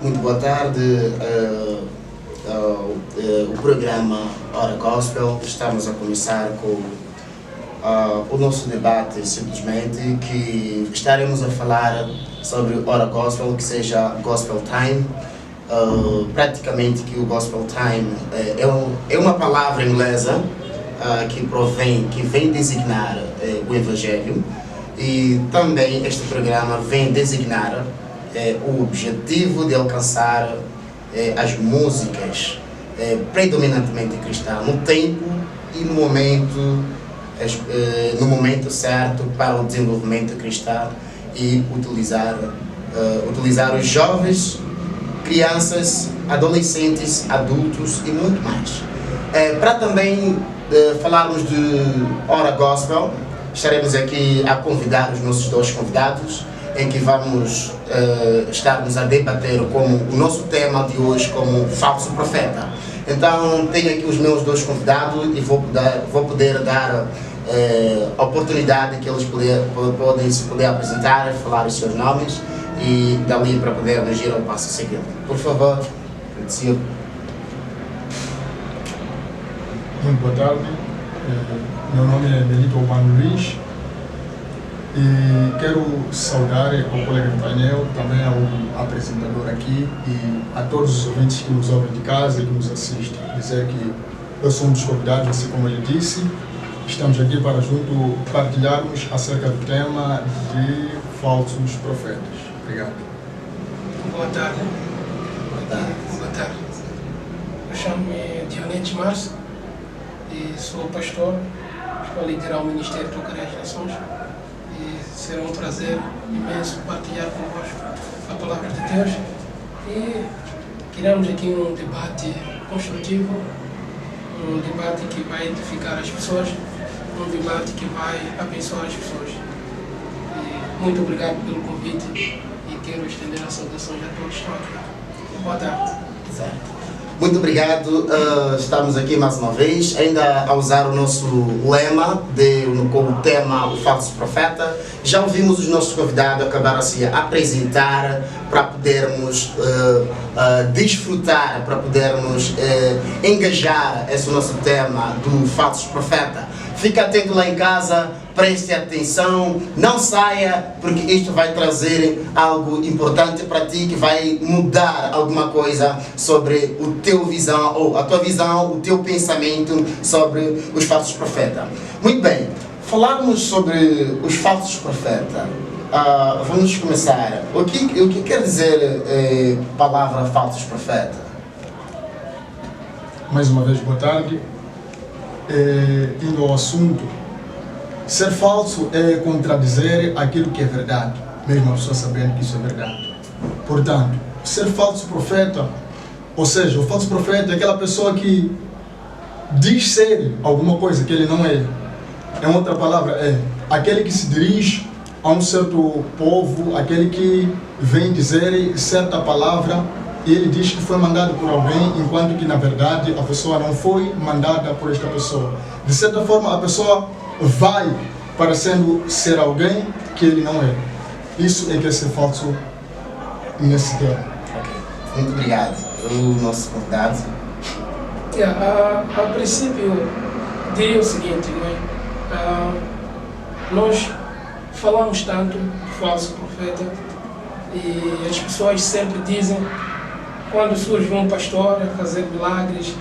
Muito boa tarde. O programa Hora Gospel. Estamos a começar com o nosso debate, simplesmente, que estaremos a falar sobre Hora Gospel, que seja Gospel Time. Praticamente que o Gospel Time é uma palavra inglesa que vem designar o Evangelho, e também este programa vem designar o objetivo de alcançar as músicas predominantemente cristãs no tempo e no momento certo para o desenvolvimento cristão, e utilizar os jovens, crianças, adolescentes, adultos e muito mais. Para também falarmos de Hora Gospel, estaremos aqui a convidar os nossos dois convidados, em que vamos estarmos a debater como o nosso tema de hoje como falso profeta. Então tenho aqui os meus dois convidados e vou poder dar a oportunidade que eles podem se apresentar, falar os seus nomes, e dali para poder agir ao passo seguinte. Por favor, agradeço. Muito boa tarde, meu nome é Melito Obano Luiz e quero saudar ao colega do painel, também ao apresentador aqui e a todos os ouvintes que nos ouvem de casa e que nos assistem. Dizer que eu sou um dos convidados, assim como ele disse, estamos aqui para junto partilharmos acerca do tema de falsos profetas. Obrigado. Boa tarde. Boa tarde. Boa tarde. Eu chamo-me Dionete Março e sou pastor, estou a liderar o Ministério Tocaré às Nações, e será um prazer imenso partilhar convosco a palavra de Deus, e queremos aqui um debate construtivo, um debate que vai edificar as pessoas, um debate que vai abençoar as pessoas. E muito obrigado pelo convite e quero estender as saudações a todos que estão aqui. Boa tarde. Certo. Muito obrigado. Estamos aqui mais uma vez, ainda a usar o nosso lema com o tema o falso profeta. Já ouvimos os nossos convidados acabaram se apresentar para podermos desfrutar, para podermos engajar esse nosso tema do falso profeta. Fique atento lá em casa, preste atenção, não saia, porque isto vai trazer algo importante para ti, que vai mudar alguma coisa sobre a tua visão, o teu pensamento sobre os falsos profetas. Muito bem, falarmos sobre os falsos profetas. Vamos começar. O que quer dizer a palavra falsos profetas? Mais uma vez, boa tarde. Indo ao assunto, ser falso é contradizer aquilo que é verdade, mesmo a pessoa sabendo que isso é verdade. Portanto, ser falso profeta, ou seja, o falso profeta é aquela pessoa que diz ser alguma coisa que ele não é. Em outra palavra, é aquele que se dirige a um certo povo, aquele que vem dizer certa palavra e ele diz que foi mandado por alguém, enquanto que na verdade a pessoa não foi mandada por esta pessoa. De certa forma, a pessoa vai parecendo ser alguém que ele não é. Isso é que é ser falso nesse tema. Muito obrigado. O nosso convidado. A princípio, diria o seguinte, não é? Nós falamos tanto de falso profeta e as pessoas sempre dizem, quando surge um pastor a fazer milagres,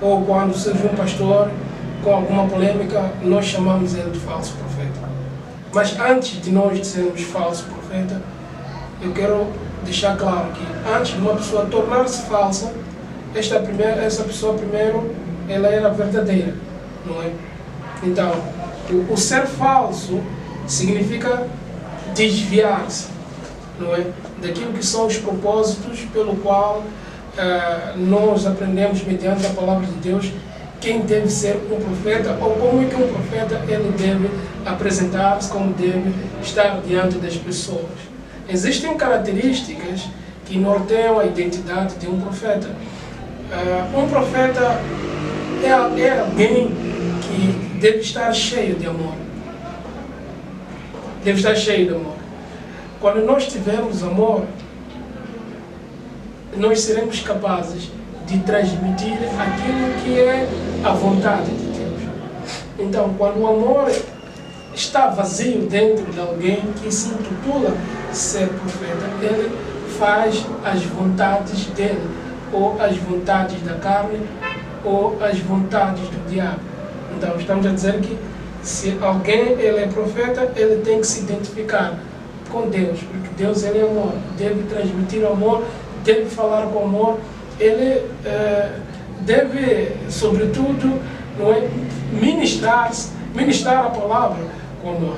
ou quando surge um pastor com alguma polêmica, nós chamamos ele de falso profeta. Mas antes de nós dizermos falso profeta, eu quero deixar claro que antes de uma pessoa tornar-se falsa, essa pessoa primeiro, ela era verdadeira, não é? Então, o ser falso significa desviar-se, não é? Daquilo que são os propósitos pelo qual nós aprendemos mediante a palavra de Deus quem deve ser um profeta, ou como é que um profeta ele deve apresentar-se, como deve estar diante das pessoas. Existem características que norteiam a identidade de um profeta. Um profeta é alguém que deve estar cheio de amor. Deve estar cheio de amor. Quando nós tivermos amor, nós seremos capazes de transmitir aquilo que é a vontade de Deus. Então, quando o amor está vazio dentro de alguém que se intitula ser profeta, ele faz as vontades dele, ou as vontades da carne, ou as vontades do diabo. Então, estamos a dizer que se alguém ele é profeta, ele tem que se identificar com Deus, porque Deus ele é amor, deve transmitir o amor, deve falar com amor, ele deve, sobretudo, não é, ministrar a palavra com amor.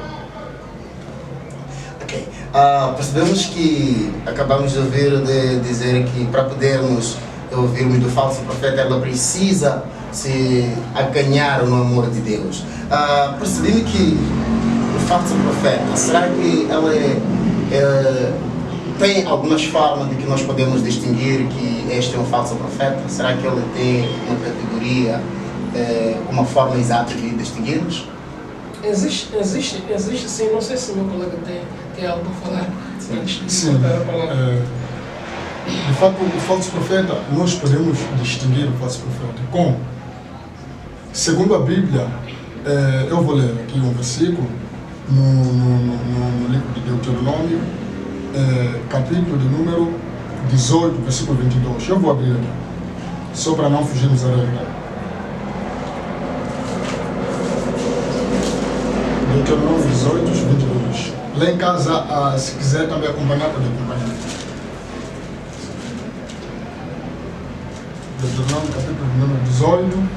Ok. Percebemos que acabamos de ouvir dizer que para podermos ouvirmos do falso profeta, ela precisa se aganhar no amor de Deus. Percebendo que o falso profeta, será que ela tem algumas formas de que nós podemos distinguir que este é um falso profeta? Será que ele tem uma categoria, uma forma exata de distinguirmos? Existe sim, não sei se meu colega tem algo para falar. Sim. De fato, o falso profeta, nós podemos distinguir o falso profeta com, segundo a Bíblia, eu vou ler aqui um versículo no livro de Deuteronômio, capítulo de número 18, versículo 22. Eu vou abrir aqui, só para não fugirmos da realidade. Deuteronômio 18, 22. Lá em casa, se quiser também acompanhar, pode acompanhar. Deuteronômio, capítulo de número 18,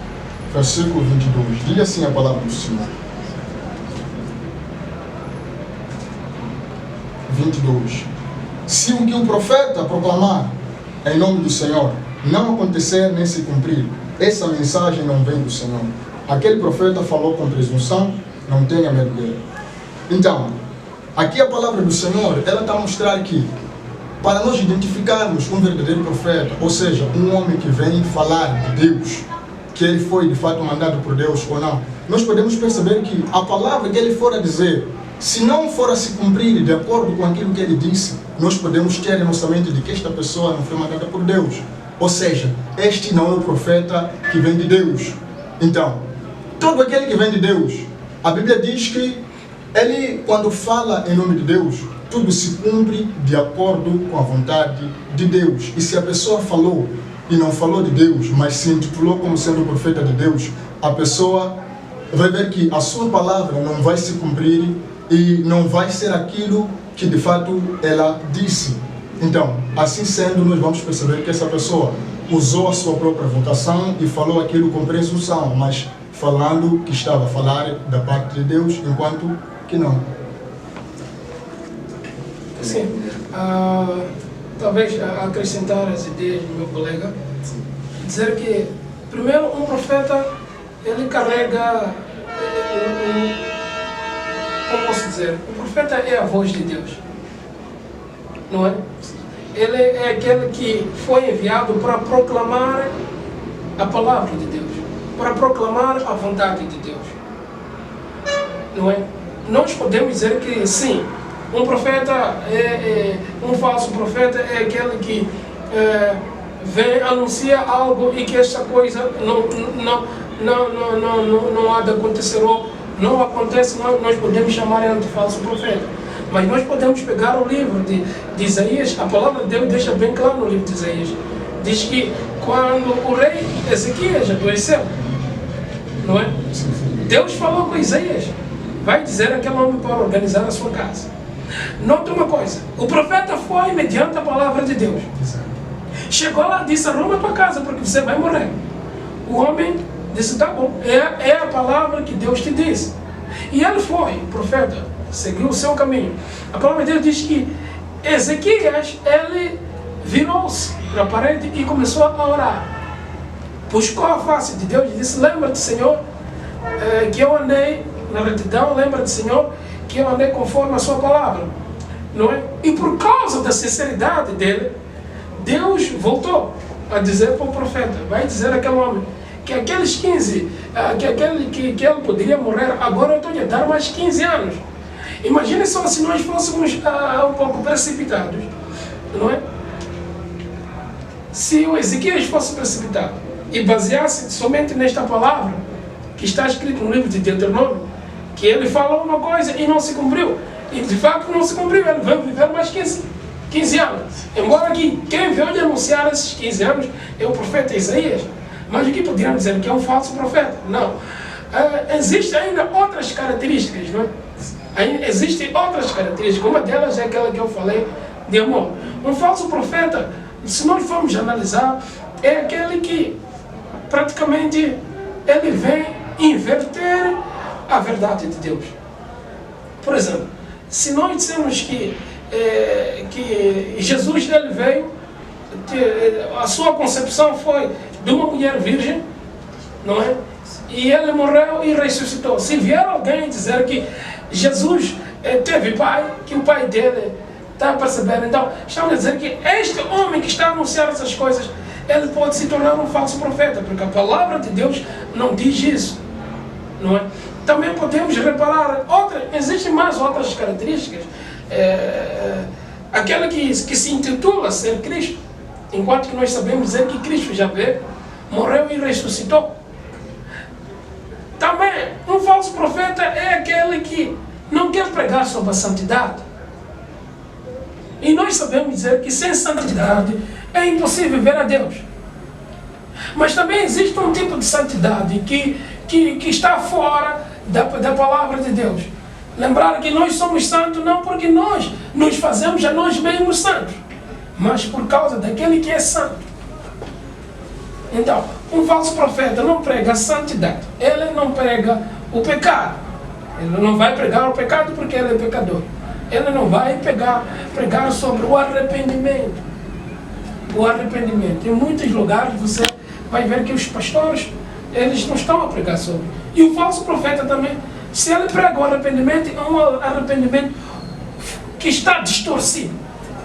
versículo 22. Diga assim a palavra do Senhor. 22. Se o que o profeta proclamar em nome do Senhor não acontecer nem se cumprir, essa mensagem não vem do Senhor. Aquele profeta falou com presunção, não tenha medo dele. Então, aqui a palavra do Senhor, ela está a mostrar que para nós identificarmos um verdadeiro profeta, ou seja, um homem que vem falar de Deus, que ele foi de fato mandado por Deus ou não, nós podemos perceber que a palavra que ele for a dizer, se não for a se cumprir de acordo com aquilo que ele disse, nós podemos ter em nossa mente de que esta pessoa não foi mandada por Deus. Ou seja, este não é o profeta que vem de Deus. Então, todo aquele que vem de Deus, a Bíblia diz que ele, quando fala em nome de Deus, tudo se cumpre de acordo com a vontade de Deus. E se a pessoa falou e não falou de Deus, mas se intitulou como sendo profeta de Deus, a pessoa vai ver que a sua palavra não vai se cumprir e não vai ser aquilo que de fato ela disse. Então, assim sendo, nós vamos perceber que essa pessoa usou a sua própria vocação e falou aquilo com presunção, mas falando que estava a falar da parte de Deus, enquanto que não. Sim. Talvez acrescentar as ideias do meu colega, dizer que, primeiro, um profeta, ele carrega, como posso dizer, o profeta é a voz de Deus, não é? Ele é aquele que foi enviado para proclamar a palavra de Deus, para proclamar a vontade de Deus, não é? Nós podemos dizer que sim, um profeta, um falso profeta é aquele que vem, anuncia algo e que esta coisa não há de acontecer ou não acontece, nós podemos chamar ele de falso profeta. Mas nós podemos pegar o livro de Isaías, a palavra de Deus deixa bem claro no livro de Isaías. Diz que quando o rei Ezequias adoeceu, não é? Deus falou com Isaías, vai dizer aquele homem para organizar a sua casa. Nota uma coisa, o profeta foi mediante a palavra de Deus. Chegou lá e disse, arruma a tua casa porque você vai morrer. O homem disse, tá bom, é a palavra que Deus te disse. E ele foi, o profeta, seguiu o seu caminho. A palavra de Deus diz que Ezequias, ele virou-se para a parede e começou a orar. Buscou a face de Deus e disse, lembra-te, Senhor, que eu andei na retidão, lembra-te, Senhor, que eu andei conforme a sua palavra, não é? E por causa da sinceridade dele, Deus voltou a dizer para o profeta, vai dizer àquele homem, que aqueles 15, que ele poderia morrer, agora eu estou a dar mais 15 anos. Imagine só se nós fôssemos um pouco precipitados, não é? se o Ezequias fosse precipitado e baseasse somente nesta palavra que está escrito no livro de Deuteronômio, que ele falou uma coisa e não se cumpriu, e de fato não se cumpriu, ele veio viver mais 15 anos. Embora que quem veio de anunciar esses 15 anos é o profeta Isaías, mas aqui poderiam dizer que é um falso profeta. Não. Existem ainda outras características, não é? Existem outras características, uma delas é aquela que eu falei de amor. Um falso profeta, se nós formos analisar, é aquele que praticamente ele vem inverter a verdade de Deus. Por exemplo, se nós dissermos que Jesus ele veio, a sua concepção foi de uma mulher virgem, não é? E ele morreu e ressuscitou. Se vier alguém dizer que Jesus teve pai, que o pai dele está a perceber, então estamos a dizer que este homem que está a anunciar essas coisas, ele pode se tornar um falso profeta, porque a palavra de Deus não diz isso, não é? Também podemos reparar existem mais outras características. Aquela que se intitula ser Cristo, enquanto que nós sabemos dizer que Cristo já veio, morreu e ressuscitou. Também, um falso profeta é aquele que não quer pregar sobre a santidade. E nós sabemos dizer que sem santidade é impossível ver a Deus. Mas também existe um tipo de santidade que está fora da palavra de Deus. Lembrar que nós somos santos não porque nós nos fazemos a nós mesmos santos, mas por causa daquele que é santo. Então, um falso profeta não prega a santidade, ele não prega o pecado. Ele não vai pregar o pecado porque ele é pecador. Ele não vai pregar sobre o arrependimento. O arrependimento. Em muitos lugares você vai ver que os pastores, eles não estão a pregar sobre. E o falso profeta também, se ele prega o arrependimento, é um arrependimento que está distorcido,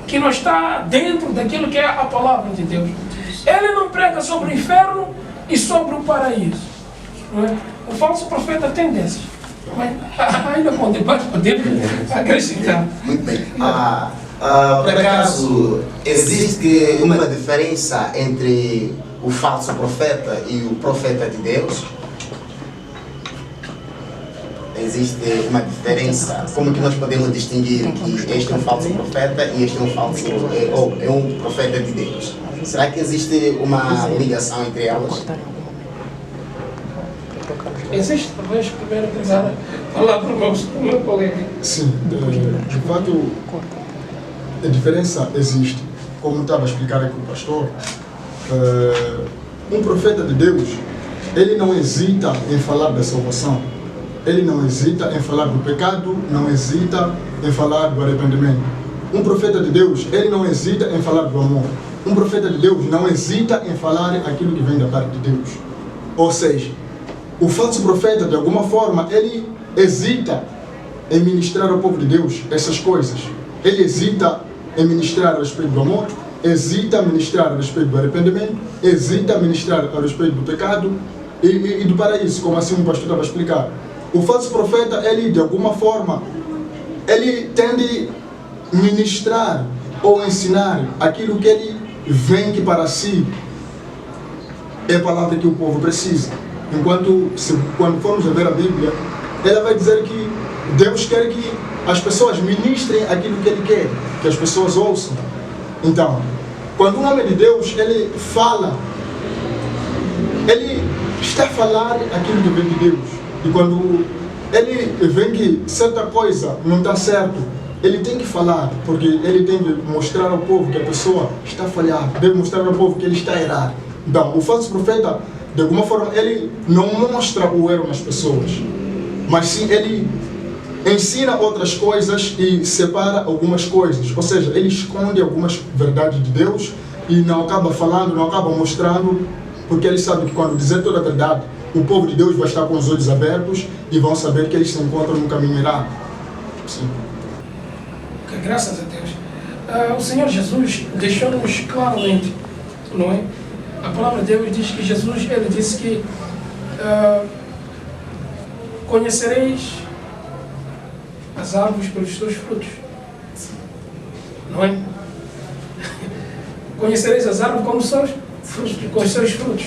que não está dentro daquilo que é a palavra de Deus. Ele não prega sobre o inferno e sobre o paraíso. Não é? O falso profeta tem desses. Mas ainda com depois podemos acrescentar. Muito bem. Por acaso, existe uma diferença entre o falso profeta e o profeta de Deus? Existe uma diferença? Como que nós podemos distinguir que este é um falso profeta e este é um falso, ou é um profeta de Deus? Será que existe uma ligação entre elas? Existe, talvez, primeiro pensar a palavra para o meu colega. Sim, de fato, a diferença existe. Como estava a explicar aqui o pastor, um profeta de Deus, ele não hesita em falar da salvação. Ele não hesita em falar do pecado, não hesita em falar do arrependimento. Um profeta de Deus, ele não hesita em falar do amor. Um profeta de Deus não hesita em falar aquilo que vem da parte de Deus. Ou seja, o falso profeta, de alguma forma, ele hesita em ministrar ao povo de Deus essas coisas. Ele hesita em ministrar a respeito do amor, hesita em ministrar a respeito do arrependimento, hesita em ministrar a respeito do pecado e do paraíso, como assim o pastor estava a explicar. O falso profeta, ele, de alguma forma, ele tende a ministrar ou ensinar aquilo que ele vem que para si é a palavra que o povo precisa. Enquanto, quando formos a ver a Bíblia, ela vai dizer que Deus quer que as pessoas ministrem aquilo que Ele quer, que as pessoas ouçam. Então, quando um homem de Deus, ele fala, ele está a falar aquilo que vem de Deus. E quando ele vê que certa coisa não está certo, ele tem que falar, porque ele tem que mostrar ao povo que a pessoa está a falhar, deve mostrar ao povo que ele está a errar. Então, o falso profeta, de alguma forma, ele não mostra o erro nas pessoas, mas sim ele ensina outras coisas e separa algumas coisas. Ou seja, ele esconde algumas verdades de Deus e não acaba falando, não acaba mostrando, porque ele sabe que quando dizer toda a verdade, o povo de Deus vai estar com os olhos abertos e vão saber que eles se encontram no caminho errado. Sim. Graças a Deus. O Senhor Jesus deixou-nos claramente, não é? A palavra de Deus diz que Jesus, ele disse que conhecereis as árvores pelos seus frutos, não é? Conhecereis as árvores como seus frutos, com os seus frutos.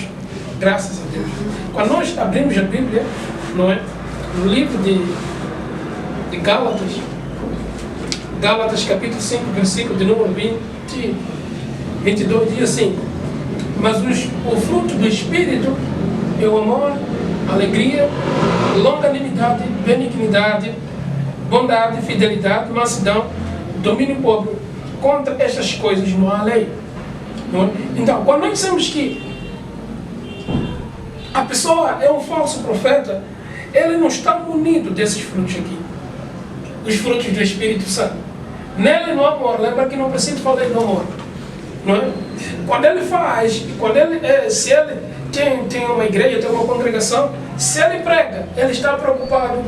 Graças a Deus. Quando nós abrimos a Bíblia, não é? No livro de Gálatas, Gálatas capítulo 5, versículo de número 22, diz assim: mas o fruto do Espírito é o amor, alegria, longanimidade, benignidade, bondade, fidelidade, mansidão, domínio próprio. Contra estas coisas não há lei. Não é? Então, quando nós dizemos que a pessoa é um falso profeta, ele não está munido desses frutos aqui, os frutos do Espírito Santo. Nele não há amor. Lembra que não preciso falar do amor, não é? Quando ele faz, se ele tem uma igreja, tem uma congregação, se ele prega, ele está preocupado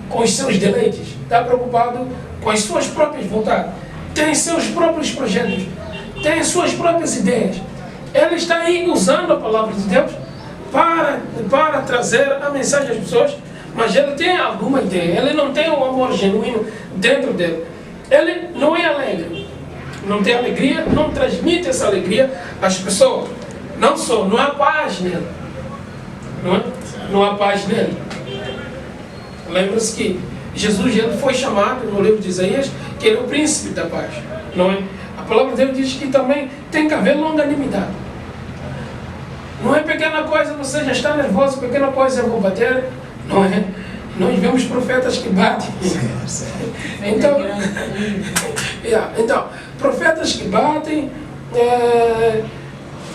com os seus deleites, está preocupado com as suas próprias vontades, tem seus próprios projetos, tem suas próprias ideias. Ele está aí usando a palavra de Deus para trazer a mensagem às pessoas, mas ele tem alguma ideia, ele não tem um amor genuíno dentro dele. Ele não é alegre, não tem alegria, não transmite essa alegria às pessoas. Não há paz nele. Não há paz nele. Lembra-se que Jesus ele foi chamado no livro de Isaías que ele é o príncipe da paz, não é? A palavra de Deus diz que também tem que haver longanimidade. Não é pequena coisa, você já está nervoso, pequena coisa eu vou bater, não é? Nós vemos profetas que batem. Então, profetas que batem,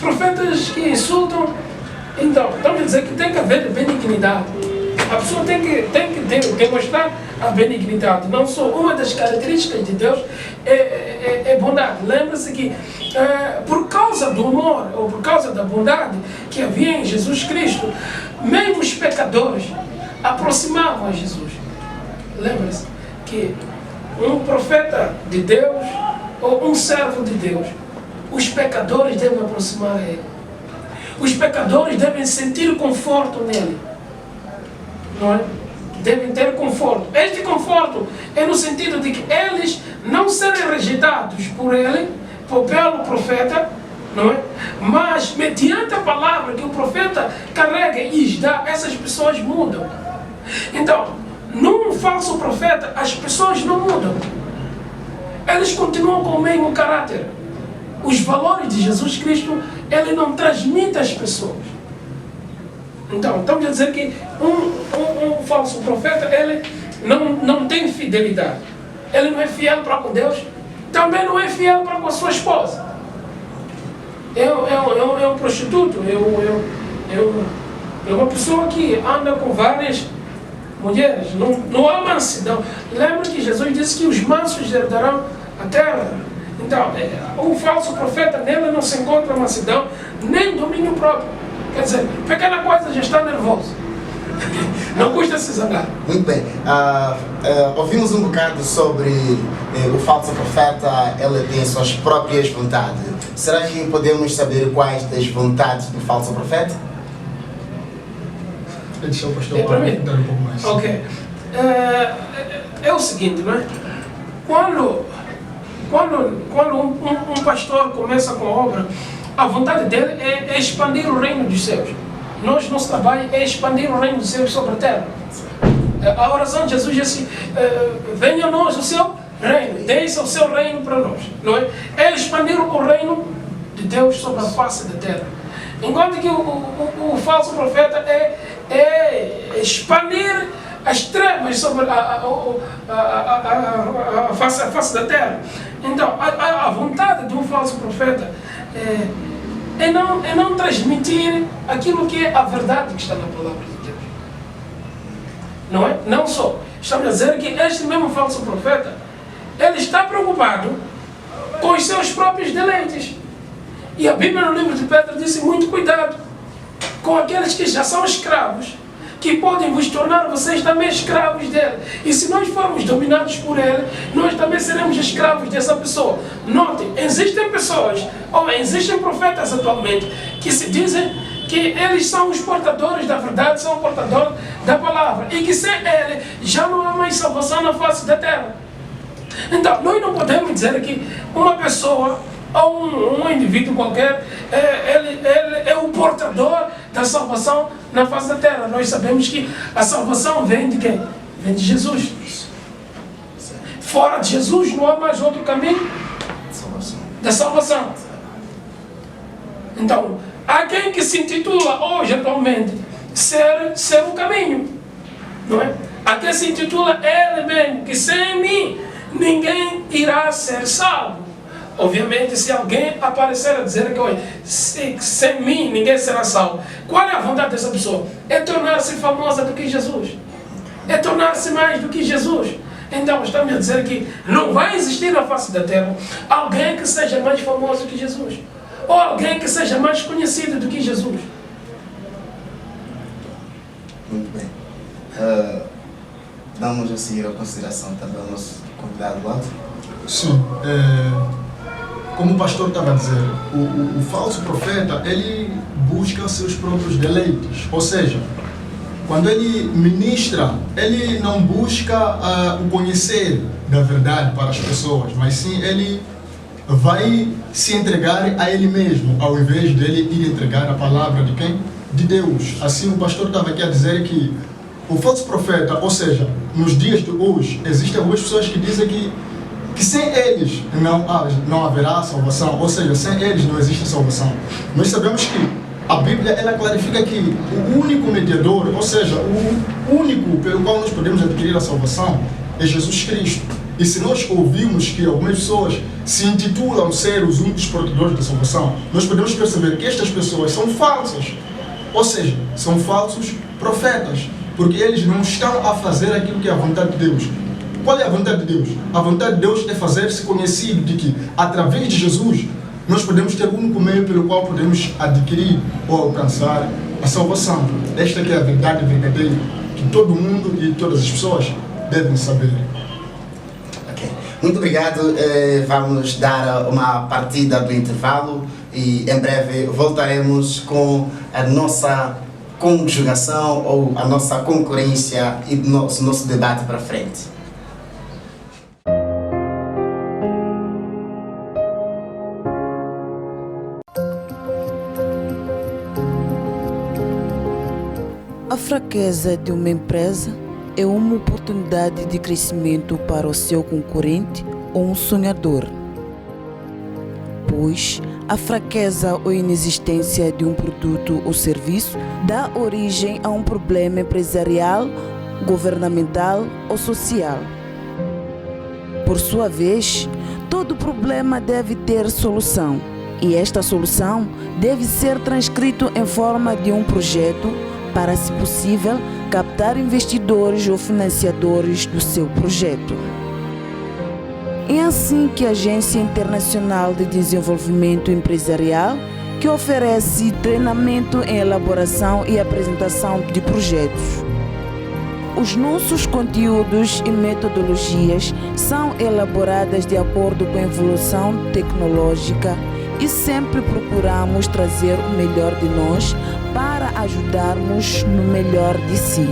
profetas que insultam. Então, estamos a dizer que tem que haver benignidade. A pessoa tem que demonstrar a benignidade. Não só uma das características de Deus é bondade. Lembra-se que por causa do amor, ou por causa da bondade que havia em Jesus Cristo, mesmo os pecadores aproximavam a Jesus. Lembra-se que um profeta de Deus, ou um servo de Deus, os pecadores devem aproximar a ele. Os pecadores devem sentir conforto nele. Não é? Devem ter conforto. Este conforto é no sentido de que eles não serem rejeitados por ele, pelo profeta, não é? Mas mediante a palavra que o profeta carrega e lhes dá, essas pessoas mudam. Então, num falso profeta, as pessoas não mudam. Eles continuam com o mesmo caráter. Os valores de Jesus Cristo, ele não transmite às pessoas. Então, estamos a dizer que um falso profeta, ele não tem fidelidade. Ele não é fiel para com Deus, também não é fiel para com a sua esposa. É um prostituto, é uma pessoa que anda com várias mulheres. Não há mansidão. Lembra que Jesus disse que os mansos herdarão a terra. Então, o falso profeta, nele não se encontra mansidão, nem domínio próprio. Quer dizer, pequena coisa já está nervoso. Não custa se zangar. Muito bem. Ouvimos um bocado sobre o falso profeta, ele tem suas próprias vontades. Será que podemos saber quais das vontades do falso profeta? Deixa o pastor para dar um pouco mais. Ok. É o seguinte, não é? Quando um pastor começa com a obra, a vontade dele é expandir o reino dos céus. Nosso trabalho é expandir o reino dos céus sobre a terra. A oração de Jesus disse: venha a nós o seu reino, deixe o seu reino para nós. Não é? É expandir o reino de Deus sobre a face da terra. Enquanto que o falso profeta é expandir as trevas sobre a face da terra. Então, a vontade de um falso profeta é não transmitir aquilo que é a verdade que está na palavra de Deus. Não é? Não só. Estamos a dizer que este mesmo falso profeta, ele está preocupado com os seus próprios deleites. E a Bíblia no livro de Pedro disse: muito cuidado com aqueles que já são escravos, que podem vos tornar vocês também escravos dele. E se nós formos dominados por ele, nós também seremos escravos dessa pessoa. Notem, existem pessoas, ou existem profetas atualmente, que se dizem que eles são os portadores da verdade, são portadores da palavra, e que sem ele já não há mais salvação na face da terra. Então, nós não podemos dizer que uma pessoa ou um indivíduo qualquer, ele é o portador da salvação na face da terra. Nós sabemos que a salvação vem de quem? Vem de Jesus. Fora de Jesus não há mais outro caminho da salvação. Então, há quem que se intitula hoje, atualmente, ser o caminho. Não é? Há quem se intitula ele mesmo, que sem mim ninguém irá ser salvo. Obviamente, se alguém aparecer a dizer que olha, sem mim ninguém será salvo, qual é a vontade dessa pessoa? É tornar-se famosa do que Jesus. É tornar-se mais do que Jesus. Então, estamos a dizer que não vai existir na face da terra alguém que seja mais famoso que Jesus. Ou alguém que seja mais conhecido do que Jesus. Muito bem. Damos a seguir a consideração também ao nosso convidado lá. Sim. Como o pastor estava a dizer, o falso profeta, ele busca seus próprios deleites. Ou seja, quando ele ministra, ele não busca o conhecer da verdade para as pessoas, mas sim ele vai se entregar a ele mesmo, ao invés dele ir entregar a palavra de quem? De Deus. Assim o pastor estava aqui a dizer que o falso profeta, ou seja, nos dias de hoje, existem algumas pessoas que dizem que sem eles não haverá salvação, ou seja, sem eles não existe salvação. Nós sabemos que a Bíblia ela clarifica que o único mediador, ou seja, o único pelo qual nós podemos adquirir a salvação é Jesus Cristo. E se nós ouvirmos que algumas pessoas se intitulam ser os únicos portadores da salvação, nós podemos perceber que estas pessoas são falsas, ou seja, são falsos profetas, porque eles não estão a fazer aquilo que é a vontade de Deus. Qual é a vontade de Deus? A vontade de Deus é fazer-se conhecido de que, através de Jesus, nós podemos ter o único meio pelo qual podemos adquirir ou alcançar a salvação. Esta que é a verdade verdadeira, que todo mundo e todas as pessoas devem saber. Ok. Muito obrigado. Vamos dar uma partida do intervalo e em breve voltaremos com a nossa conjugação ou a nossa concorrência e nosso debate para frente. A fraqueza de uma empresa é uma oportunidade de crescimento para o seu concorrente ou um sonhador, pois a fraqueza ou inexistência de um produto ou serviço dá origem a um problema empresarial, governamental ou social. Por sua vez, todo problema deve ter solução, e esta solução deve ser transcrita em forma de um projeto para, se possível, captar investidores ou financiadores do seu projeto. É assim que a Agência Internacional de Desenvolvimento Empresarial, que oferece treinamento em elaboração e apresentação de projetos. Os nossos conteúdos e metodologias são elaboradas de acordo com a evolução tecnológica e sempre procuramos trazer o melhor de nós para ajudarmos no melhor de si.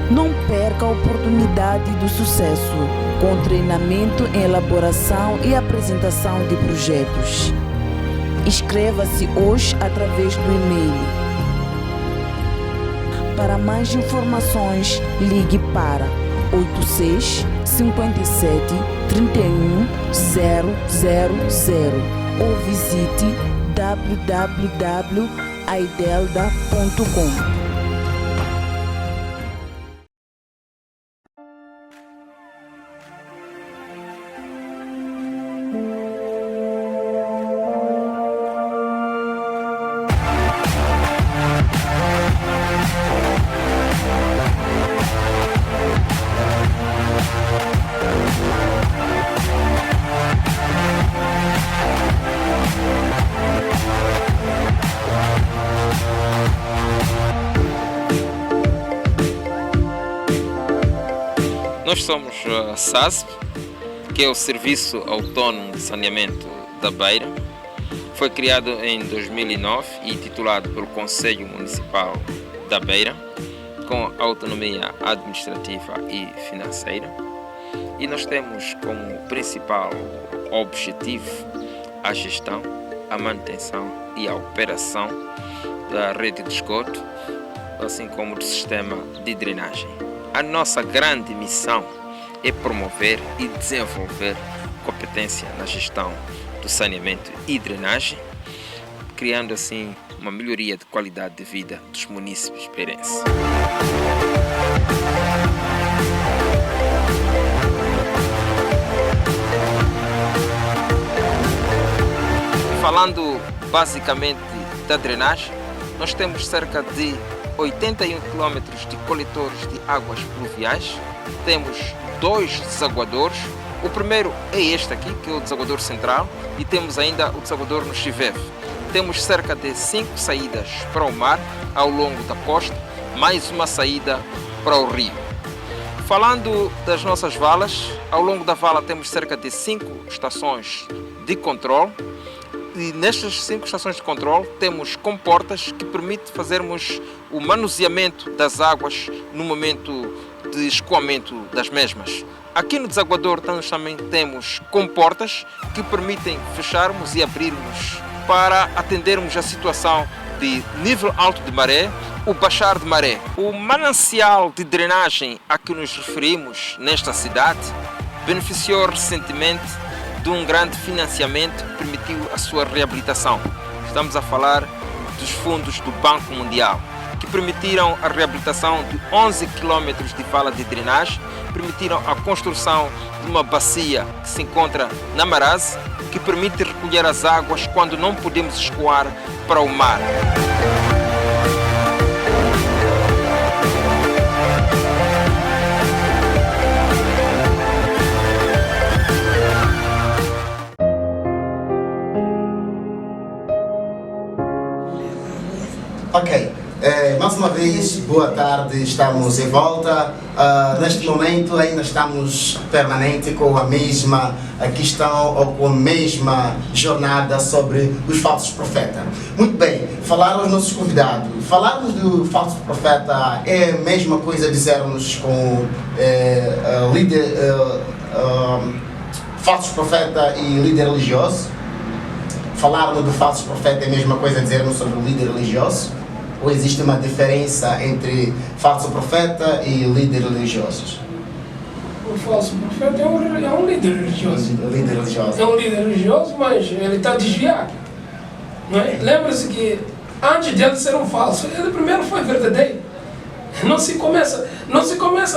Não perca a oportunidade do sucesso com treinamento em elaboração e apresentação de projetos. Inscreva-se hoje através do e-mail. Para mais informações, ligue para 86 57 31 000 ou visite www.aidelda.com. Nós somos a SASP, que é o Serviço Autónomo de Saneamento da Beira. Foi criado em 2009 e titulado pelo Conselho Municipal da Beira, com autonomia administrativa e financeira. E nós temos como principal objetivo a gestão, a manutenção e a operação da rede de esgoto, assim como do sistema de drenagem. A nossa grande missão é promover e desenvolver competência na gestão do saneamento e drenagem, criando assim uma melhoria de qualidade de vida dos munícipes beirenses. Falando basicamente da drenagem, nós temos cerca de 81 km de coletores de águas pluviais, temos 2 desaguadores. O primeiro é este aqui, que é o desaguador central, e temos ainda o desaguador no Chiveve. Temos cerca de 5 saídas para o mar ao longo da costa, mais uma saída para o rio. Falando das nossas valas, ao longo da vala temos cerca de 5 estações de controle, e nestas 5 estações de controle temos comportas que permitem fazermos o manuseamento das águas no momento de escoamento das mesmas. Aqui no desaguador também temos comportas que permitem fecharmos e abrirmos para atendermos a situação de nível alto de maré, o baixar de maré. O manancial de drenagem a que nos referimos nesta cidade beneficiou recentemente de um grande financiamento que permitiu a sua reabilitação. Estamos a falar dos fundos do Banco Mundial, que permitiram a reabilitação de 11 km de vala de drenagem, permitiram a construção de uma bacia que se encontra na Marase, que permite recolher as águas quando não podemos escoar para o mar. Ok, mais uma vez, boa tarde, estamos em volta. Neste momento ainda estamos permanente com a mesma questão ou com a mesma jornada sobre os falsos profetas. Muito bem, falaram os nossos convidados. Falarmos do falso profeta é a mesma coisa dizermos com falso profeta e líder religioso? Falarmos do falso profeta é a mesma coisa dizermos sobre o líder religioso? Ou existe uma diferença entre falso profeta e líder religiosos? O falso profeta é um líder religioso. Líder religioso. É um líder religioso, mas ele está desviado. Não é? Lembra-se que antes de ele ser um falso, ele primeiro foi verdadeiro. Não se começa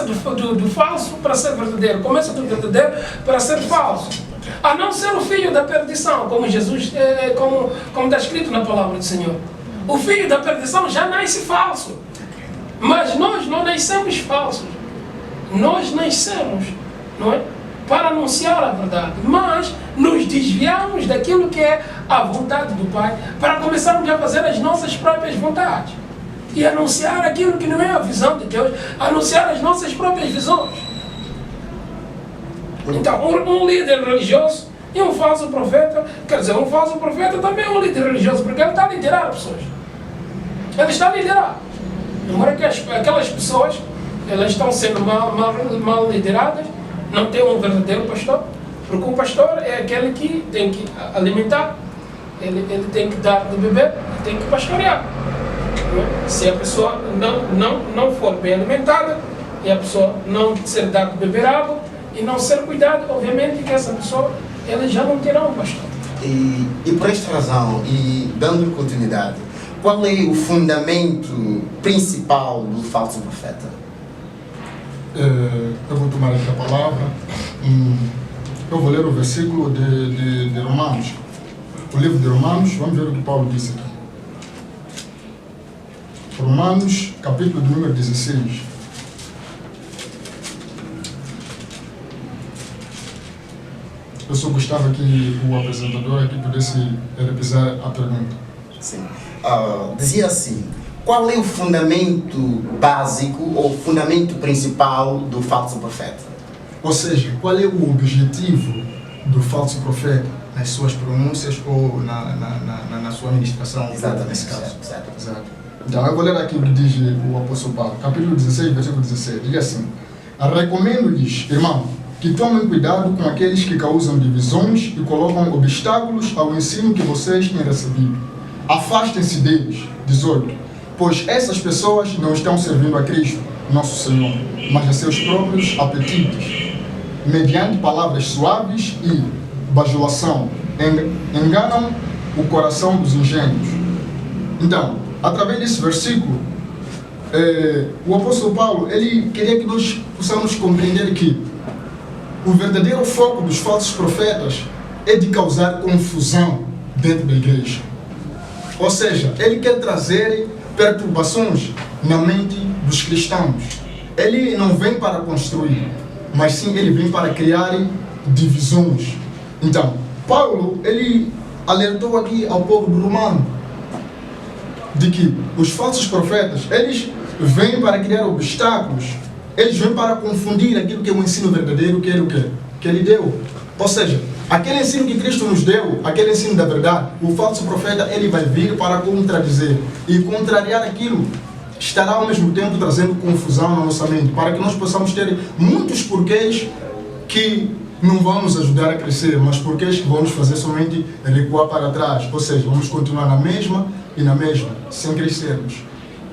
do falso para ser verdadeiro, começa do verdadeiro para ser falso. A não ser o filho da perdição, como Jesus, como está escrito na palavra do Senhor. O filho da perdição já nasce falso. Mas nós não nascemos falsos. Nós nascemos, não é? Para anunciar a verdade. Mas nos desviamos daquilo que é a vontade do Pai para começarmos a fazer as nossas próprias vontades. E anunciar aquilo que não é a visão de Deus, anunciar as nossas próprias visões. Então, um líder religioso e um falso profeta, quer dizer, um falso profeta também é um líder religioso, porque ele está a liderar pessoas. Ele está a liderar. Agora que aquelas pessoas, elas estão sendo mal lideradas, não tem um verdadeiro pastor, porque o pastor é aquele que tem que alimentar, ele tem que dar de beber, tem que pastorear. Se a pessoa não for bem alimentada, e a pessoa não ser dada de beber água, e não ser cuidado, obviamente que essa pessoa ela já não terá um pastor. E por esta razão, e dando continuidade, qual é o fundamento principal do falso profeta? Eu vou tomar aqui a palavra. Eu vou ler o versículo de Romanos. O livro de Romanos, vamos ver o que Paulo disse aqui. Romanos, capítulo de número 16. Eu só gostava que o apresentador aqui pudesse revisar a pergunta. Sim. Dizia assim, qual é o fundamento básico ou fundamento principal do falso profeta? Ou seja, qual é o objetivo do falso profeta nas suas pronúncias ou na sua ministração? Exatamente. Nesse caso. Exato. Então, eu vou ler aqui o que diz o apóstolo Paulo, capítulo 16, versículo 16. Diz assim: recomendo-lhes, irmão, que tomem cuidado com aqueles que causam divisões e colocam obstáculos ao ensino que vocês têm recebido. Afastem-se deles. 18. Pois essas pessoas não estão servindo a Cristo, nosso Senhor, mas a seus próprios apetites, mediante palavras suaves e bajulação, enganam o coração dos ingênuos. Então, através desse versículo, o apóstolo Paulo, ele queria que nós possamos compreender que o verdadeiro foco dos falsos profetas é de causar confusão dentro da igreja. Ou seja, ele quer trazer perturbações na mente dos cristãos. Ele não vem para construir, mas sim ele vem para criar divisões. Então, Paulo, ele alertou aqui ao povo do Romano de que os falsos profetas, eles vêm para criar obstáculos, eles vêm para confundir aquilo que é o ensino verdadeiro, que ele, que ele deu. Ou seja, aquele ensino que Cristo nos deu, aquele ensino da verdade, o falso profeta, ele vai vir para contradizer e contrariar aquilo. Estará ao mesmo tempo trazendo confusão na nossa mente, para que nós possamos ter muitos porquês que não vão nos ajudar a crescer, mas porquês que vão nos fazer somente recuar para trás. Ou seja, vamos continuar na mesma e na mesma, sem crescermos.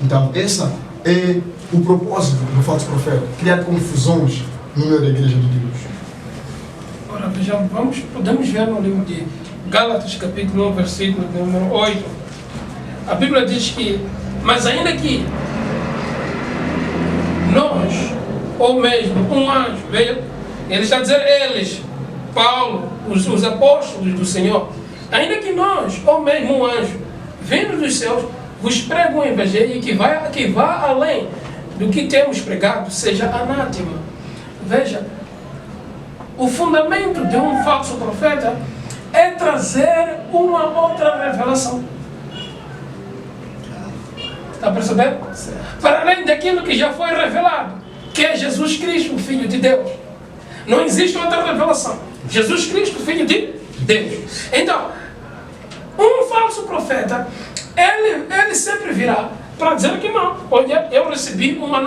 Então, esse é o propósito do falso profeta, criar confusões no meio da igreja de Deus. Ora, vejamos, podemos ver no livro de Gálatas, capítulo 1, versículo número 8. A Bíblia diz que, mas ainda que nós, ou mesmo um anjo, veja, ele está a dizer eles, Paulo, os apóstolos do Senhor, ainda que nós, ou mesmo um anjo, vindo dos céus, vos prega o evangelho que vá além do que temos pregado, seja anátema. Veja, o fundamento de um falso profeta é trazer uma outra revelação. Está percebendo? Para além daquilo que já foi revelado, que é Jesus Cristo, o Filho de Deus. Não existe outra revelação. Jesus Cristo, Filho de Deus. Então, um falso profeta, ele sempre virá para dizer que não. Olha, eu recebi uma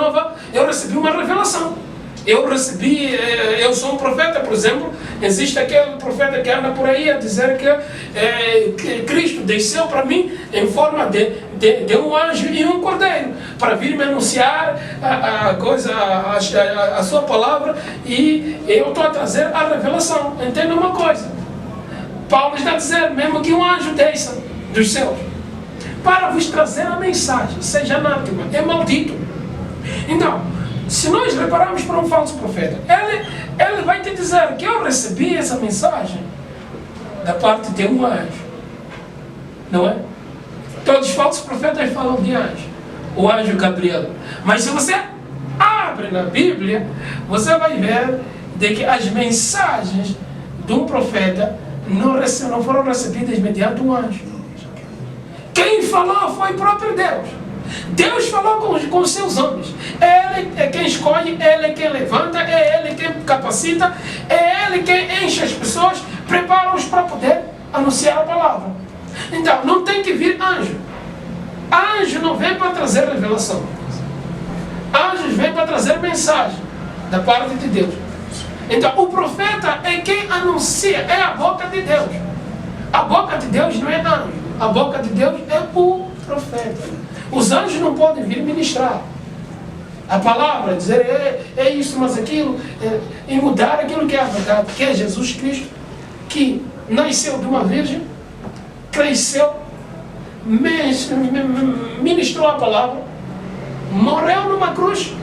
revelação. Eu sou um profeta, por exemplo. Existe aquele profeta que anda por aí a dizer que Cristo desceu para mim em forma de um anjo e um cordeiro, para vir me anunciar a sua palavra, e eu estou a trazer a revelação. Entenda uma coisa, Paulo está a dizer, mesmo que um anjo desça dos céus para vos trazer a mensagem, seja anátema, é maldito. Então, se nós repararmos para um falso profeta, ele vai te dizer que eu recebi essa mensagem da parte de um anjo, não é? Todos os falsos profetas falam de anjo, o anjo Gabriel. Mas se você abre na Bíblia, você vai ver de que as mensagens de um profeta não foram recebidas mediante um anjo. Quem falou foi o próprio Deus. Deus falou com os seus homens. Ele é quem escolhe, Ele é quem levanta, é Ele quem capacita, é Ele quem enche as pessoas, prepara-os para poder anunciar a palavra. Então, não tem que vir anjo. Anjo não vem para trazer revelação. Anjos vêm para trazer mensagem da parte de Deus. Então, o profeta é quem anuncia, é a boca de Deus. A boca de Deus não é anjo. A boca de Deus é o profeta. Os anjos não podem vir ministrar a palavra, dizer é isso, mas aquilo, e mudar aquilo que é a verdade, que é Jesus Cristo, que nasceu de uma virgem, cresceu, ministrou a palavra, morreu numa cruz,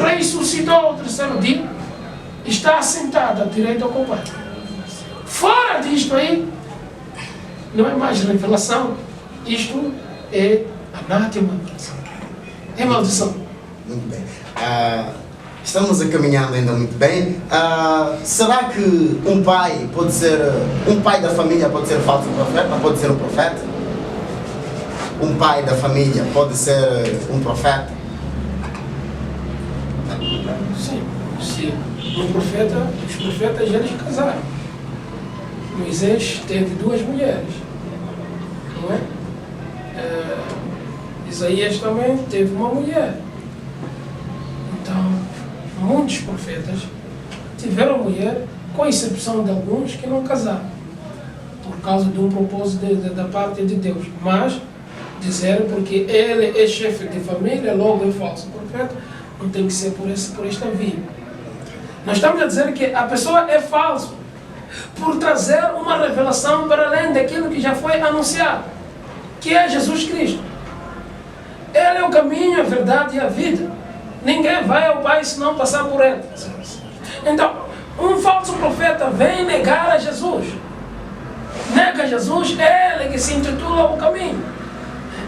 ressuscitou ao terceiro dia, está assentado à direita do Pai. Fora disto aí, não é mais revelação, isto é anátema, é maldição. Muito bem. Estamos caminhando ainda muito bem. Será que um pai da família pode ser falso profeta? Pode ser um profeta? Um pai da família pode ser um profeta? Sim, sim. Os profetas eles casaram. Moisés teve 2 mulheres, não é? Isaías também teve uma mulher. Então, muitos profetas tiveram mulher, com exceção de alguns que não casaram, por causa de um propósito da parte de Deus. Mas dizer porque ele é chefe de família, logo é falso profeta, não tem que ser por esta via. Nós estamos a dizer que a pessoa é falso por trazer uma revelação para além daquilo que já foi anunciado, que é Jesus Cristo. Ele é o caminho, a verdade e a vida. Ninguém vai ao Pai se não passar por ele. Então, um falso profeta vem negar a Jesus. Nega Jesus, ele que se intitula o caminho.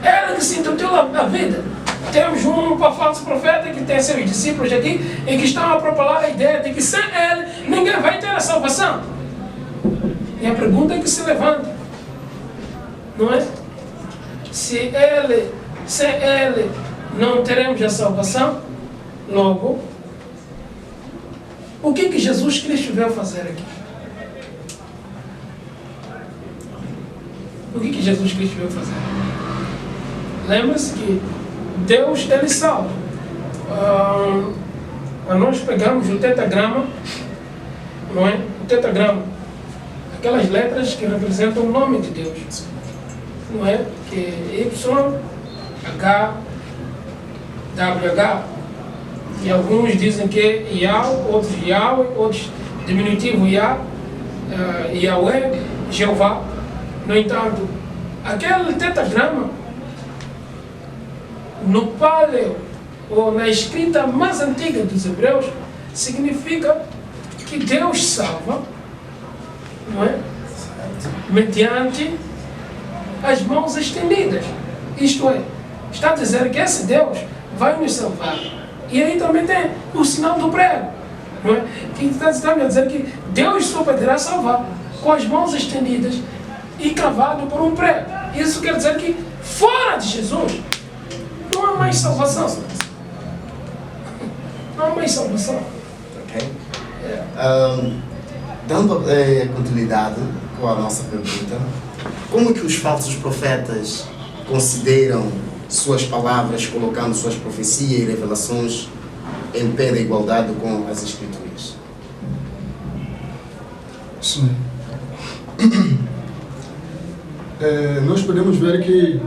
Ele que se intitula a vida. Temos um falso profeta que tem seus discípulos aqui e que estão a propalar a ideia de que sem ele ninguém vai ter a salvação. E a pergunta é que se levanta, não é? Sem ele não teremos a salvação, logo, o que Jesus Cristo veio fazer aqui? O que Jesus Cristo veio fazer? Lembra-se que Deus, ele salva. Nós pegamos o tetagrama, não é? O tetagrama, aquelas letras que representam o nome de Deus, não é? Que é Y, H, WH, e alguns dizem que é Yahweh, outros Yahweh, outros diminutivo Yah, Yahweh, Jeová. No entanto, aquele tetagrama, no paleo, ou na escrita mais antiga dos hebreus, significa que Deus salva, não é? Mediante as mãos estendidas. Isto é, está a dizer que esse Deus vai nos salvar. E aí também tem o sinal do prego, não é? Que está a dizer que Deus só poderá salvar com as mãos estendidas e cravado por um prego. Isso quer dizer que fora de Jesus não há mais salvação. Não há mais salvação. Ok. Dando continuidade com a nossa pergunta, como que os falsos profetas consideram suas palavras, colocando suas profecias e revelações em pé de igualdade com as Escrituras? Sim. Nós podemos ver que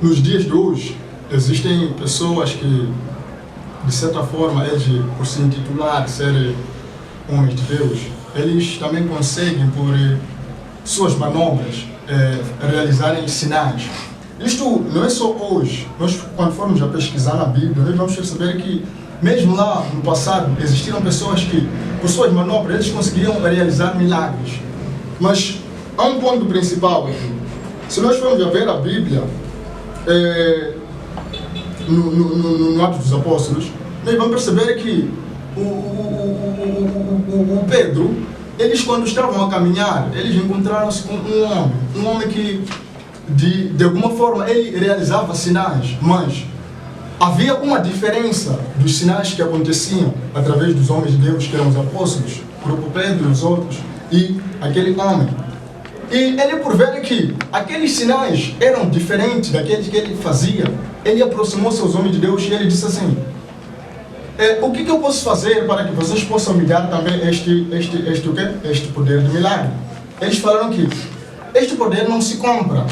nos dias de hoje existem pessoas que, de certa forma, eles, por se intitular serem homens de Deus, eles também conseguem, por suas manobras, realizarem sinais. Isto não é só hoje. Nós, quando formos a pesquisar na Bíblia, nós vamos perceber que, mesmo lá no passado, existiram pessoas que, por suas manobras, eles conseguiam realizar milagres. Mas há um ponto principal aqui. Se nós formos a ver a Bíblia, no Atos dos Apóstolos, nós vamos perceber que o Pedro, eles quando estavam a caminhar, eles encontraram-se com um homem que, de alguma forma, ele realizava sinais, mas havia uma diferença dos sinais que aconteciam através dos homens de Deus, que eram os apóstolos, o grupo Pedro e os outros, e aquele homem. E ele, por ver que aqueles sinais eram diferentes daqueles que ele fazia, ele aproximou-se aos homens de Deus e ele disse assim: o que eu posso fazer para que vocês possam me dar também este poder de milagre? Eles falaram que este poder não se compra.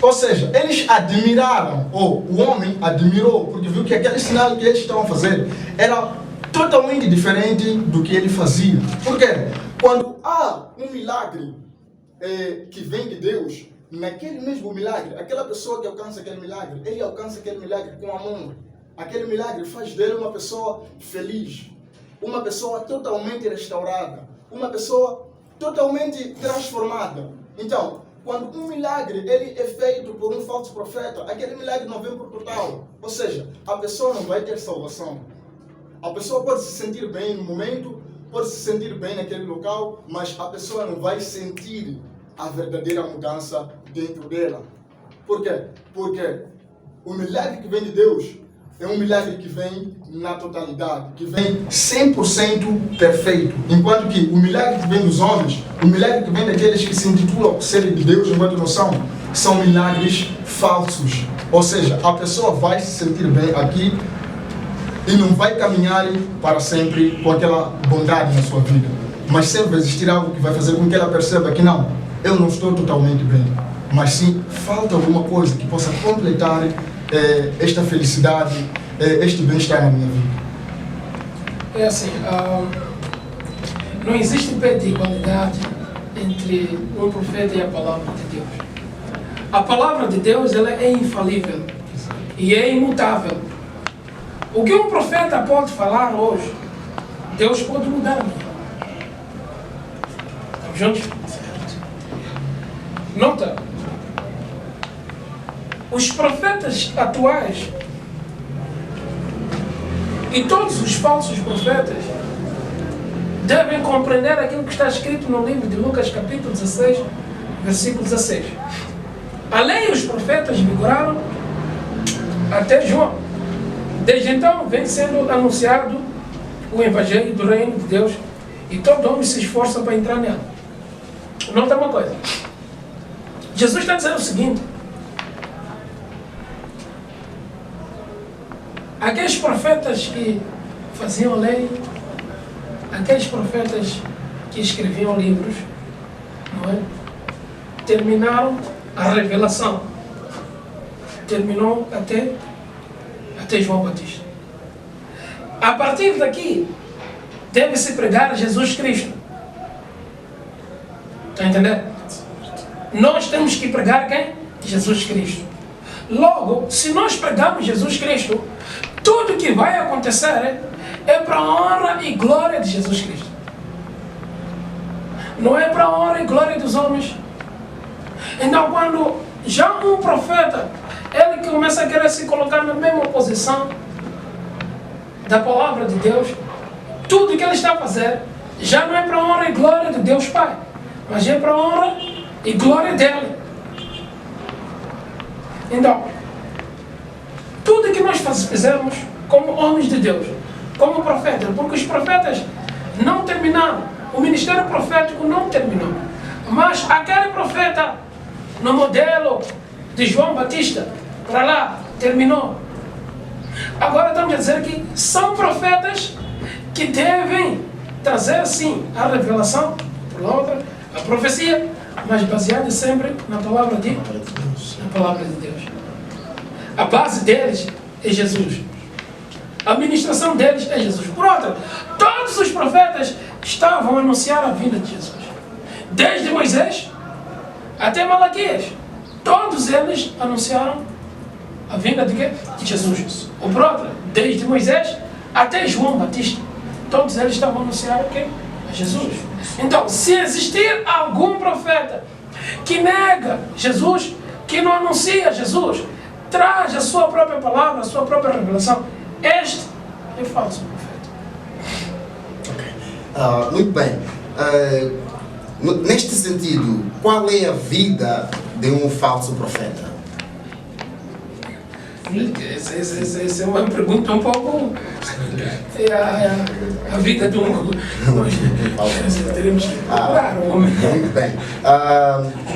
Ou seja, eles admiraram, ou o homem admirou, porque viu que aquele sinal que eles estavam a fazer era totalmente diferente do que ele fazia. Por quê? Quando há um milagre que vem de Deus, naquele mesmo milagre, aquela pessoa que alcança aquele milagre, ele alcança aquele milagre com amor. Aquele milagre faz dele uma pessoa feliz, uma pessoa totalmente restaurada, uma pessoa totalmente transformada. Então, quando um milagre ele é feito por um falso profeta, aquele milagre não vem por total. Ou seja, a pessoa não vai ter salvação. A pessoa pode se sentir bem no momento, pode se sentir bem naquele local, mas a pessoa não vai sentir a verdadeira mudança dentro dela. Por quê? Porque o milagre que vem de Deus é um milagre que vem na totalidade, que vem 100% perfeito. Enquanto que o milagre que vem dos homens, o milagre que vem daqueles que se intitulam serem de Deus enquanto não são milagres falsos. Ou seja, a pessoa vai se sentir bem aqui e não vai caminhar para sempre com aquela bondade na sua vida. Mas sempre vai existir algo que vai fazer com que ela perceba que não, eu não estou totalmente bem, mas sim falta alguma coisa que possa completar esta felicidade, este bem-estar na minha vida. É assim, não existe pé de igualdade entre um profeta e a palavra de Deus. A palavra de Deus ela é infalível e é imutável. O que um profeta pode falar hoje, Deus pode mudar. Estamos juntos? Nota, os profetas atuais e todos os falsos profetas devem compreender aquilo que está escrito no livro de Lucas, capítulo 16, versículo 16. A lei e os profetas vigoraram até João. Desde então vem sendo anunciado o evangelho do reino de Deus e todo homem se esforça para entrar nela. Nota uma coisa. Jesus está dizendo o seguinte: aqueles profetas que faziam a lei, aqueles profetas que escreviam livros, não é? Terminaram a revelação. Terminou até João Batista. A partir daqui, deve-se pregar Jesus Cristo. Está entendendo? Nós temos que pregar quem? Jesus Cristo. Logo, se nós pregarmos Jesus Cristo, tudo que vai acontecer é para a honra e glória de Jesus Cristo. Não é para a honra e glória dos homens. Então, quando já um profeta, ele começa a querer se colocar na mesma posição da palavra de Deus, tudo que ele está a fazer já não é para a honra e glória de Deus Pai, mas é para a honra e glória dele. Então, tudo que nós fizemos como homens de Deus, como profetas, porque os profetas não terminaram, o ministério profético não terminou, mas aquele profeta no modelo de João Batista, para lá, terminou. Agora estamos a dizer que são profetas que devem trazer sim a revelação, por outra, a profecia, mas baseada sempre na palavra de Deus. A base deles é Jesus. A administração deles é Jesus. Por outra, todos os profetas estavam a anunciar a vinda de Jesus. Desde Moisés até Malaquias. Todos eles anunciaram a vinda de quê? De Jesus. Ou por outra, desde Moisés até João Batista. Todos eles estavam a anunciar o quê? A Jesus. Então, se existir algum profeta que nega Jesus, que não anuncia Jesus, traz a sua própria palavra, a sua própria revelação, este é falso profeta. Muito bem. Neste sentido, qual é a vida de um falso profeta? Essa é uma pergunta um pouco... a vida de um... Teremos que procurar um homem. Muito bem.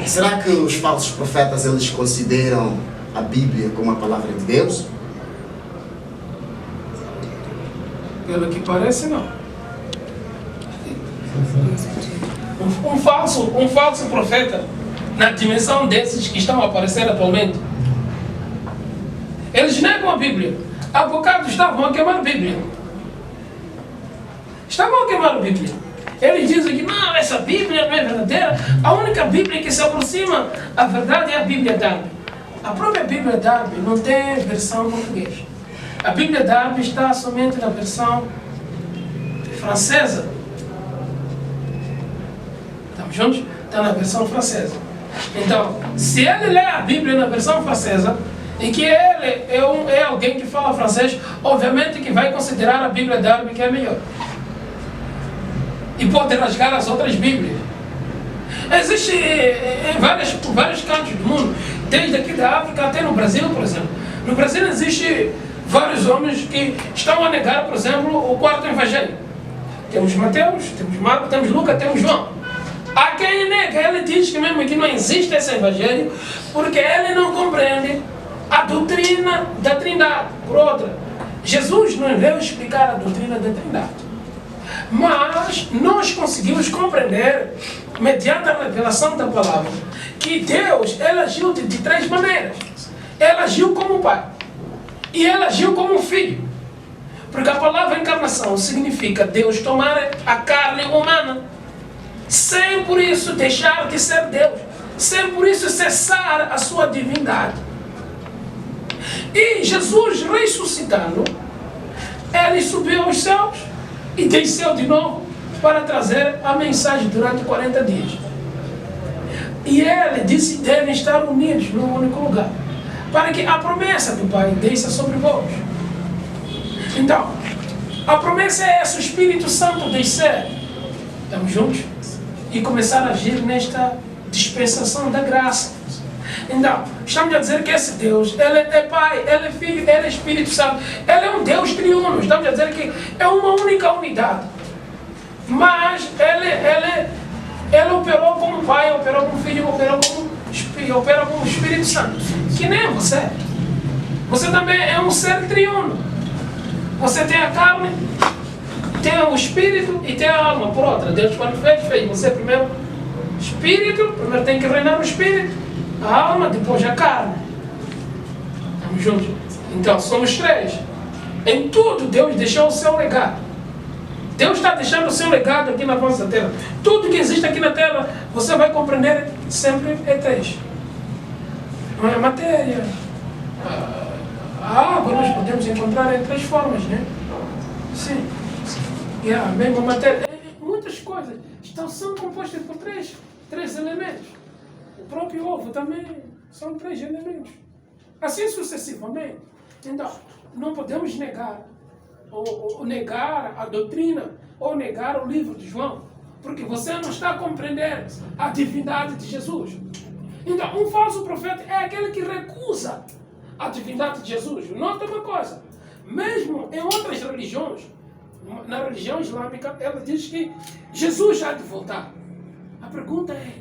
Será que os falsos profetas eles consideram a Bíblia como a palavra de Deus? Pelo que parece, não. Um falso profeta, na dimensão desses que estão a aparecer atualmente, eles negam a Bíblia. Há bocado estavam a queimar a Bíblia. Estavam a queimar a Bíblia. Eles dizem que não, essa Bíblia não é verdadeira. A única Bíblia que se aproxima à verdade é a Bíblia Darby. A própria Bíblia Darby não tem versão portuguesa. A Bíblia Darby está somente na versão francesa. Estamos juntos? Está na versão francesa. Então, se ele lê a Bíblia na versão francesa, e que ele é alguém que fala francês, obviamente que vai considerar a Bíblia Darby que é melhor. E pode rasgar as outras Bíblias. Existe em vários cantos do mundo, desde aqui da África até no Brasil, por exemplo. No Brasil existe vários homens que estão a negar, por exemplo, o quarto evangelho. Temos Mateus, temos Marcos, temos Lucas, temos João. Há quem nega, ele diz que mesmo que não existe esse evangelho, porque ele não compreende a doutrina da Trindade. Por outra, Jesus nos veio explicar a doutrina da Trindade. Mas nós conseguimos compreender, mediante a revelação da palavra, que Deus ele agiu de três maneiras. Ele agiu como Pai. E ele agiu como um Filho. Porque a palavra encarnação significa Deus tomar a carne humana, sem por isso deixar de ser Deus, sem por isso cessar a sua divindade. E Jesus ressuscitando, ele subiu aos céus e desceu de novo para trazer a mensagem durante 40 dias. E ele disse que devem estar unidos num único lugar, para que a promessa do Pai desça sobre vós. Então, a promessa é essa, o Espírito Santo descer, estamos juntos, e começar a agir nesta dispensação da graça. Então, estamos a dizer que esse Deus, ele é Pai, ele é Filho, ele é Espírito Santo, ele é um Deus triuno. Estamos a dizer que é uma única unidade. Mas ele operou como Pai, operou como Filho, opera como Espírito Santo. Que nem você. Você também é um ser triuno. Você tem a carne, tem o Espírito e tem a alma. Por outra, Deus quando fez você primeiro Espírito, primeiro tem que reinar o Espírito, a alma, depois a carne. Estamos juntos? Então, somos três. Em tudo, Deus deixou o seu legado. Deus está deixando o seu legado aqui na vossa terra. Tudo que existe aqui na terra, você vai compreender sempre é três. Não é a matéria. A água nós podemos encontrar em três formas, né? Sim. E a mesma matéria. Muitas coisas são compostas por três elementos. O próprio ovo também são três elementos. Assim sucessivamente. Então, não podemos negar, ou negar a doutrina, ou negar o livro de João, porque você não está a compreender a divindade de Jesus. Então, um falso profeta é aquele que recusa a divindade de Jesus. Nota uma coisa, mesmo em outras religiões, na religião islâmica, ela diz que Jesus já há de voltar. A pergunta é,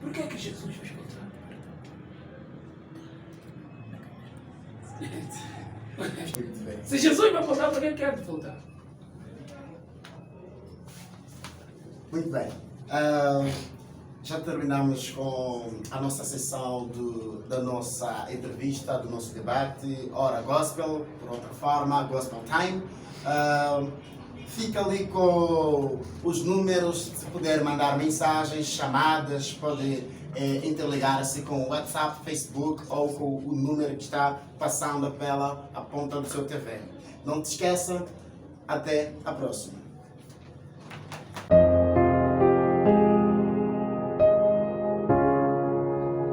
por que Jesus vai voltar? Se Jesus vai voltar, por que quer voltar? Muito bem. Já terminamos com a nossa sessão da nossa entrevista, do nosso debate, Hora Gospel, por outra forma, Gospel Time. Fica ali com os números, se puder mandar mensagens, chamadas, pode interligar-se com o WhatsApp, Facebook ou com o número que está passando pela ponta do seu TV. Não te esqueça, até a próxima.